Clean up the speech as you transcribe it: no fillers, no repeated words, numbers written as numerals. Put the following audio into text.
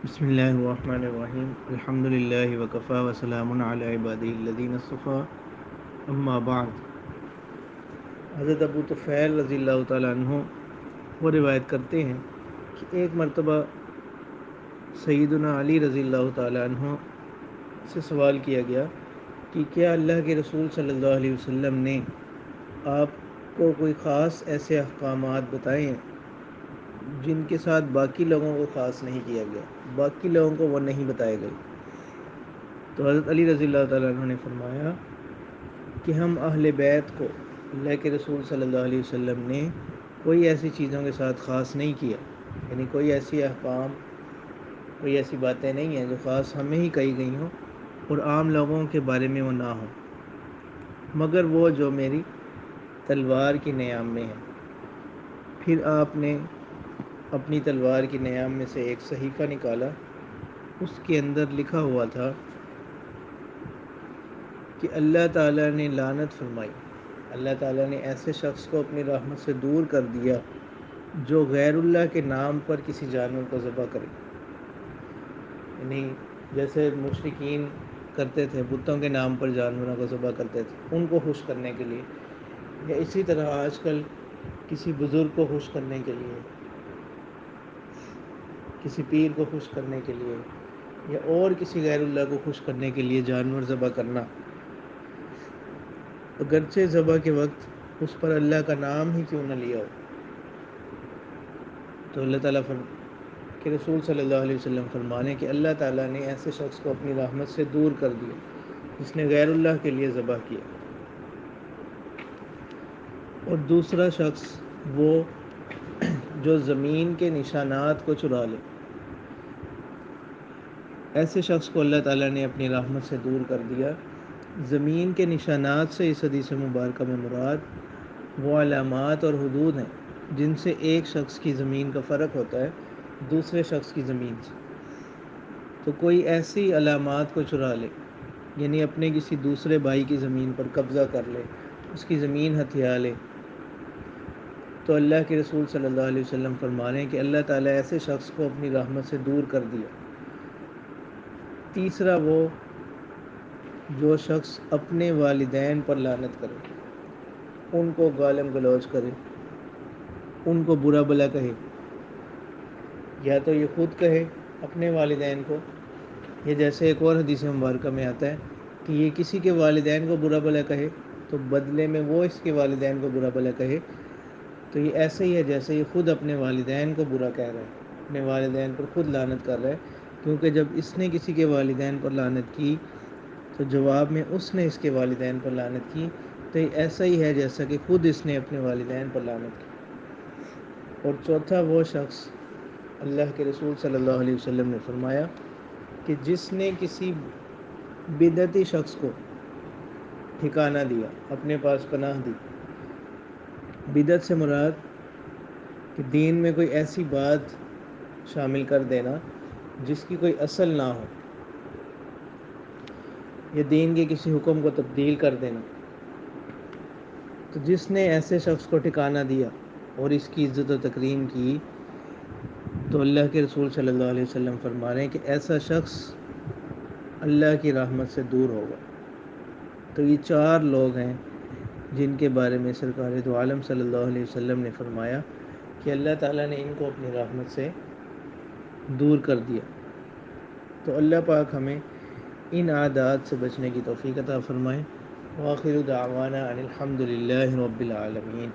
بسم اللہ الرحمن الرحیم الحمد للہ وکفا وسلام علی عبادہ الذین اصطفیٰ اما بعد۔ حضرت ابو طفیل رضی اللہ تعالیٰ عنہ وہ روایت کرتے ہیں کہ ایک مرتبہ سیدنا علی رضی اللہ تعالیٰ عنہ سے سوال کیا گیا کہ کیا اللہ کے رسول صلی اللہ علیہ وسلم نے آپ کو کوئی خاص ایسے احکامات بتائے ہیں جن کے ساتھ باقی لوگوں کو خاص نہیں کیا گیا، باقی لوگوں کو وہ نہیں بتائے گئے؟ تو حضرت علی رضی اللہ تعالیٰ عنہ نے فرمایا کہ ہم اہل بیت کو اللہ کے رسول صلی اللہ علیہ وسلم نے کوئی ایسی چیزوں کے ساتھ خاص نہیں کیا، یعنی کوئی ایسی احکام، کوئی ایسی باتیں نہیں ہیں جو خاص ہمیں ہی کہی گئی ہوں اور عام لوگوں کے بارے میں وہ نہ ہوں، مگر وہ جو میری تلوار کی نیام میں ہے۔ پھر آپ نے اپنی تلوار کی نیام میں سے ایک صحیفہ نکالا، اس کے اندر لکھا ہوا تھا کہ اللہ تعالیٰ نے لعنت فرمائی، اللہ تعالیٰ نے ایسے شخص کو اپنی رحمت سے دور کر دیا جو غیر اللہ کے نام پر کسی جانور کو ذبح کرے، یعنی جیسے مشرکین کرتے تھے، بتوں کے نام پر جانوروں کو ذبح کرتے تھے ان کو خوش کرنے کے لیے، یا اسی طرح آج کل کسی بزرگ کو خوش کرنے کے لیے، کسی پیر کو خوش کرنے کے لیے، یا اور کسی غیر اللہ کو خوش کرنے کے لیے جانور ذبح کرنا، اگرچہ ذبح کے وقت اس پر اللہ کا نام ہی کیوں نہ لیا ہو۔ تو اللہ تعالیٰ کہ رسول صلی اللہ علیہ وسلم فرمانے کہ اللہ تعالیٰ نے ایسے شخص کو اپنی رحمت سے دور کر دیا جس نے غیر اللہ کے لیے ذبح کیا۔ اور دوسرا شخص وہ جو زمین کے نشانات کو چرا لے، ایسے شخص کو اللہ تعالیٰ نے اپنی رحمت سے دور کر دیا۔ زمین کے نشانات سے اس حدیث مبارکہ میں مراد وہ علامات اور حدود ہیں جن سے ایک شخص کی زمین کا فرق ہوتا ہے دوسرے شخص کی زمین سے۔ تو کوئی ایسی علامات کو چرا لے، یعنی اپنے کسی دوسرے بھائی کی زمین پر قبضہ کر لے، اس کی زمین ہتھیا لے، تو اللہ کے رسول صلی اللہ علیہ وسلم فرما رہے ہیں کہ اللہ تعالیٰ ایسے شخص کو اپنی رحمت سے دور کر دیا۔ تیسرا وہ جو شخص اپنے والدین پر لعنت کرے، ان کو گالم گلوچ کرے، ان کو برا بھلا کہے، یا تو یہ خود کہے اپنے والدین کو، یا جیسے ایک اور حدیث مبارکہ میں آتا ہے کہ یہ کسی کے والدین کو برا بھلا کہے تو بدلے میں وہ اس کے والدین کو برا بھلا کہے، تو یہ ایسے ہی ہے جیسے یہ خود اپنے والدین کو برا کہہ رہا ہے، اپنے والدین پر خود لعنت کر رہا ہے، کیونکہ جب اس نے کسی کے والدین پر لعنت کی تو جواب میں اس نے اس کے والدین پر لعنت کی، تو یہ ایسا ہی ہے جیسا کہ خود اس نے اپنے والدین پر لعنت کی۔ اور چوتھا وہ شخص، اللہ کے رسول صلی اللہ علیہ وسلم نے فرمایا کہ جس نے کسی بدعتی شخص کو ٹھکانہ دیا، اپنے پاس پناہ دی۔ بدعت سے مراد کہ دین میں کوئی ایسی بات شامل کر دینا جس کی کوئی اصل نہ ہو، یا دین کے کسی حکم کو تبدیل کر دینا۔ تو جس نے ایسے شخص کو ٹھکانہ دیا اور اس کی عزت و تکریم کی، تو اللہ کے رسول صلی اللہ علیہ وسلم فرما رہے ہیں کہ ایسا شخص اللہ کی رحمت سے دور ہوگا۔ تو یہ چار لوگ ہیں جن کے بارے میں سرکار دو عالم صلی اللہ علیہ وسلم نے فرمایا کہ اللہ تعالیٰ نے ان کو اپنی رحمت سے دور کر دیا۔ تو اللہ پاک ہمیں ان عادات سے بچنے کی توفیق عطا فرمائے۔ وآخر دعوانا ان الحمد للہ رب العالمین۔